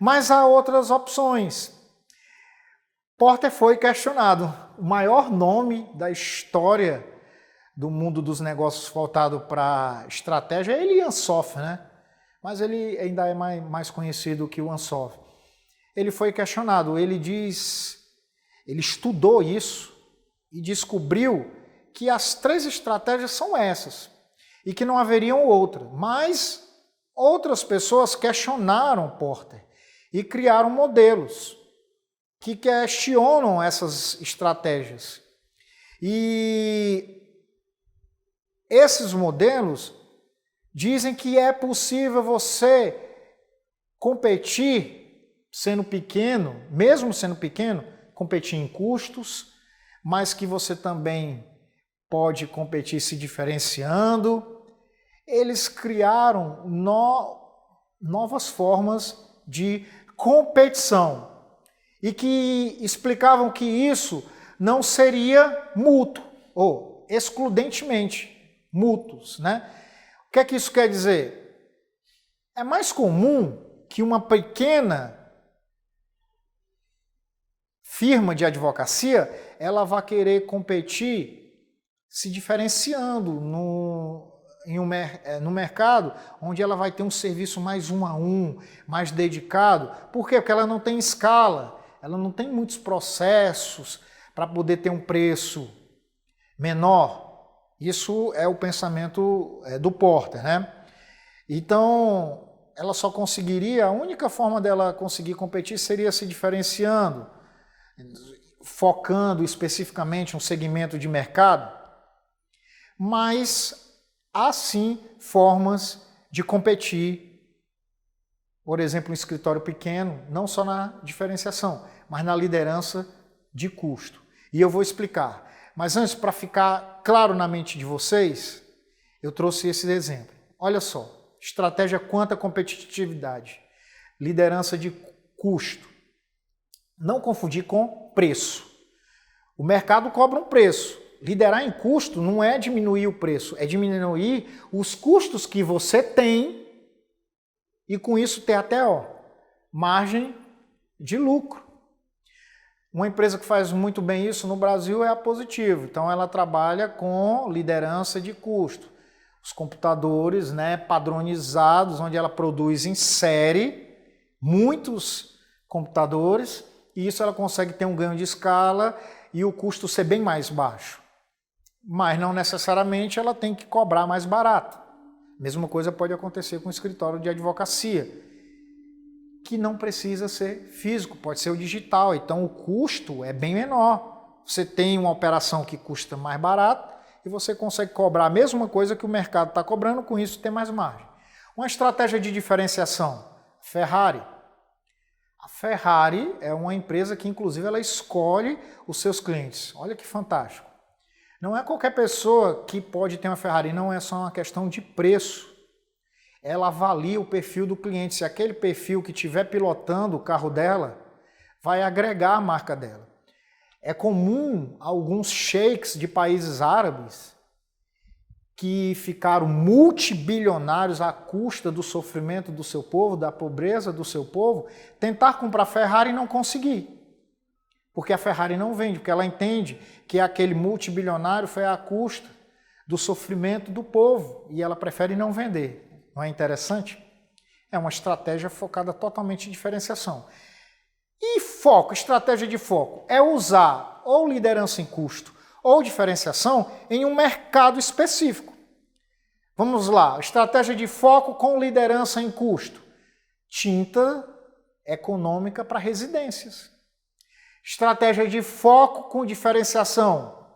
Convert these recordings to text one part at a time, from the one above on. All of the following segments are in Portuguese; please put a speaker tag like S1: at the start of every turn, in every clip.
S1: Mas há outras opções. Porter foi questionado. O maior nome da história do mundo dos negócios voltado para estratégia é ele Ansoff, né? Mas ele ainda é mais conhecido que o Ansoff. Ele foi questionado, ele estudou isso e descobriu que as 3 estratégias são essas e que não haveriam outras. Mas outras pessoas questionaram Porter e criaram modelos que questionam essas estratégias. E esses modelos dizem que é possível você competir sendo pequeno, mesmo sendo pequeno, competir em custos, mas que você também pode competir se diferenciando. Eles criaram novas formas de competição e que explicavam que isso não seria mútuo ou excludentemente mútuos, né? O que é que isso quer dizer? É mais comum que uma pequena firma de advocacia ela vá querer competir se diferenciando no mercado, onde ela vai ter um serviço mais 1 a 1, mais dedicado. Por quê? Porque ela não tem escala, ela não tem muitos processos para poder ter um preço menor. Isso é o pensamento do Porter, né? Então, ela só conseguiria, a única forma dela conseguir competir seria se diferenciando, focando especificamente um segmento de mercado, mas há sim formas de competir, por exemplo, um escritório pequeno, não só na diferenciação, mas na liderança de custo. E eu vou explicar. Mas antes, para ficar claro na mente de vocês, eu trouxe esse exemplo. Olha só, estratégia quanto à competitividade, liderança de custo. Não confundir com preço. O mercado cobra um preço. Liderar em custo não é diminuir o preço, é diminuir os custos que você tem e com isso ter até margem de lucro. Uma empresa que faz muito bem isso no Brasil é a Positivo. Então ela trabalha com liderança de custo. Os computadores, né, padronizados, onde ela produz em série muitos computadores e isso ela consegue ter um ganho de escala e o custo ser bem mais baixo. Mas não necessariamente ela tem que cobrar mais barato. Mesma coisa pode acontecer com o escritório de advocacia, que não precisa ser físico, pode ser o digital. Então o custo é bem menor. Você tem uma operação que custa mais barato e você consegue cobrar a mesma coisa que o mercado está cobrando, com isso tem mais margem. Uma estratégia de diferenciação, Ferrari. A Ferrari é uma empresa que inclusive ela escolhe os seus clientes. Olha que fantástico. Não é qualquer pessoa que pode ter uma Ferrari, não é só uma questão de preço. Ela avalia o perfil do cliente. Se aquele perfil que estiver pilotando o carro dela vai agregar a marca dela. É comum alguns sheiks de países árabes que ficaram multibilionários à custa do sofrimento do seu povo, da pobreza do seu povo, tentar comprar Ferrari e não conseguir. Porque a Ferrari não vende, porque ela entende que aquele multibilionário foi à custa do sofrimento do povo e ela prefere não vender. Não é interessante? É uma estratégia focada totalmente em diferenciação. E foco, estratégia de foco, é usar ou liderança em custo ou diferenciação em um mercado específico. Vamos lá, estratégia de foco com liderança em custo. Tinta econômica para residências. Estratégia de foco com diferenciação.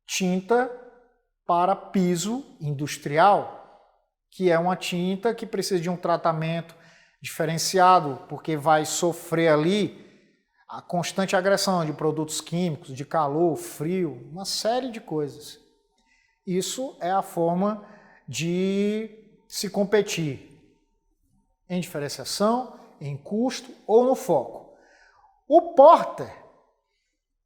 S1: Tinta para piso industrial, que é uma tinta que precisa de um tratamento diferenciado, porque vai sofrer ali a constante agressão de produtos químicos, de calor, frio, uma série de coisas. Isso é a forma de se competir em diferenciação, em custo ou no foco. O Porter,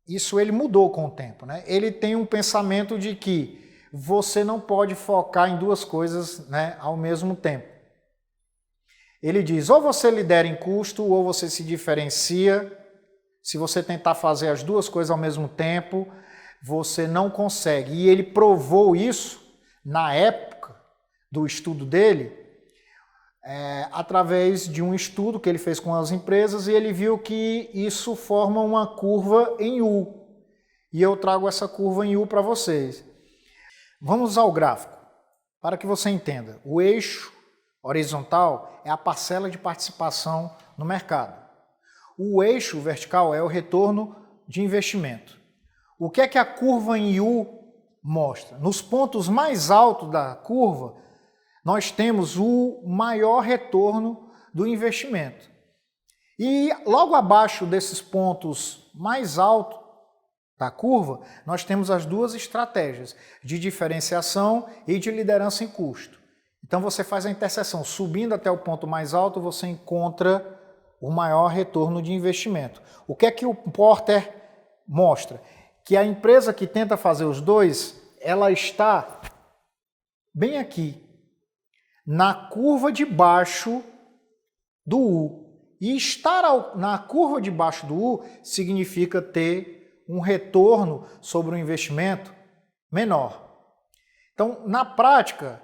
S1: isso ele mudou com o tempo, né? Ele tem um pensamento de que você não pode focar em duas coisas, né, ao mesmo tempo. Ele diz, ou você lidera em custo, ou você se diferencia. Se você tentar fazer as duas coisas ao mesmo tempo, você não consegue. E ele provou isso na época do estudo dele, através de um estudo que ele fez com as empresas, e ele viu que isso forma uma curva em U. E eu trago essa curva em U para vocês. Vamos ao gráfico, para que você entenda. O eixo horizontal é a parcela de participação no mercado. O eixo vertical é o retorno de investimento. O que é que a curva em U mostra? Nos pontos mais altos da curva, nós temos o maior retorno do investimento. E logo abaixo desses pontos mais altos da curva, nós temos as duas estratégias de diferenciação e de liderança em custo. Então você faz a interseção, subindo até o ponto mais alto, você encontra o maior retorno de investimento. O que é que o Porter mostra? Que a empresa que tenta fazer os dois, ela está bem aqui, na curva de baixo do U. E estar na curva de baixo do U significa ter um retorno sobre o investimento menor. Então, na prática,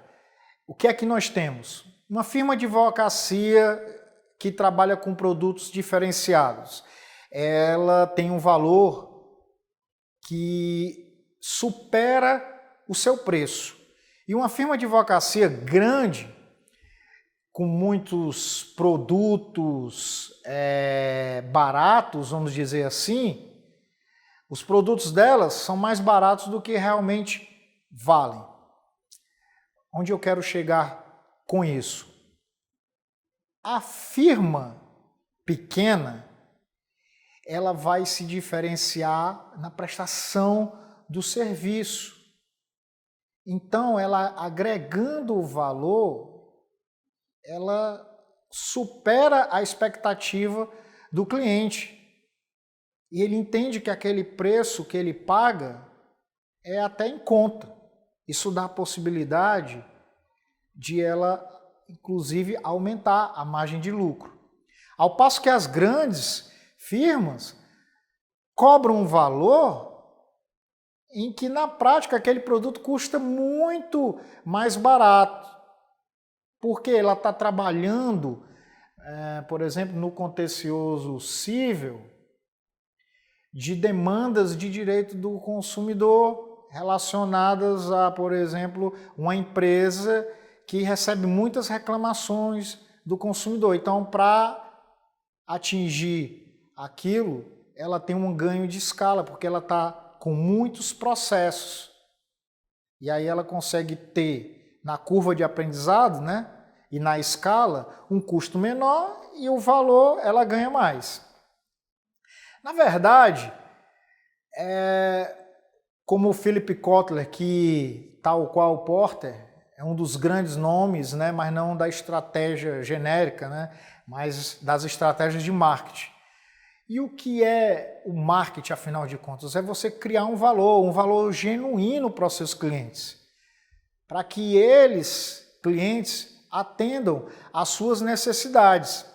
S1: o que é que nós temos? Uma firma de advocacia que trabalha com produtos diferenciados. Ela tem um valor que supera o seu preço. E uma firma de advocacia grande, com muitos produtos baratos, vamos dizer assim, os produtos delas são mais baratos do que realmente valem. Onde eu quero chegar com isso? A firma pequena, ela vai se diferenciar na prestação do serviço. Então, ela agregando o valor, ela supera a expectativa do cliente. E ele entende que aquele preço que ele paga é até em conta. Isso dá a possibilidade de ela, inclusive, aumentar a margem de lucro. Ao passo que as grandes firmas cobram um valor em que, na prática, aquele produto custa muito mais barato. Porque ela está trabalhando, por exemplo, no contencioso civil, de demandas de direito do consumidor relacionadas a, por exemplo, uma empresa que recebe muitas reclamações do consumidor. Então, para atingir aquilo, ela tem um ganho de escala, porque ela está com muitos processos. E aí ela consegue ter, na curva de aprendizado, né, e na escala, um custo menor e o valor ela ganha mais. Na verdade, como o Philip Kotler, que, tal qual o Porter, é um dos grandes nomes, né, mas não da estratégia genérica, né, mas das estratégias de marketing. E o que é o marketing, afinal de contas? É você criar um valor genuíno para os seus clientes, para que eles, clientes, atendam às suas necessidades.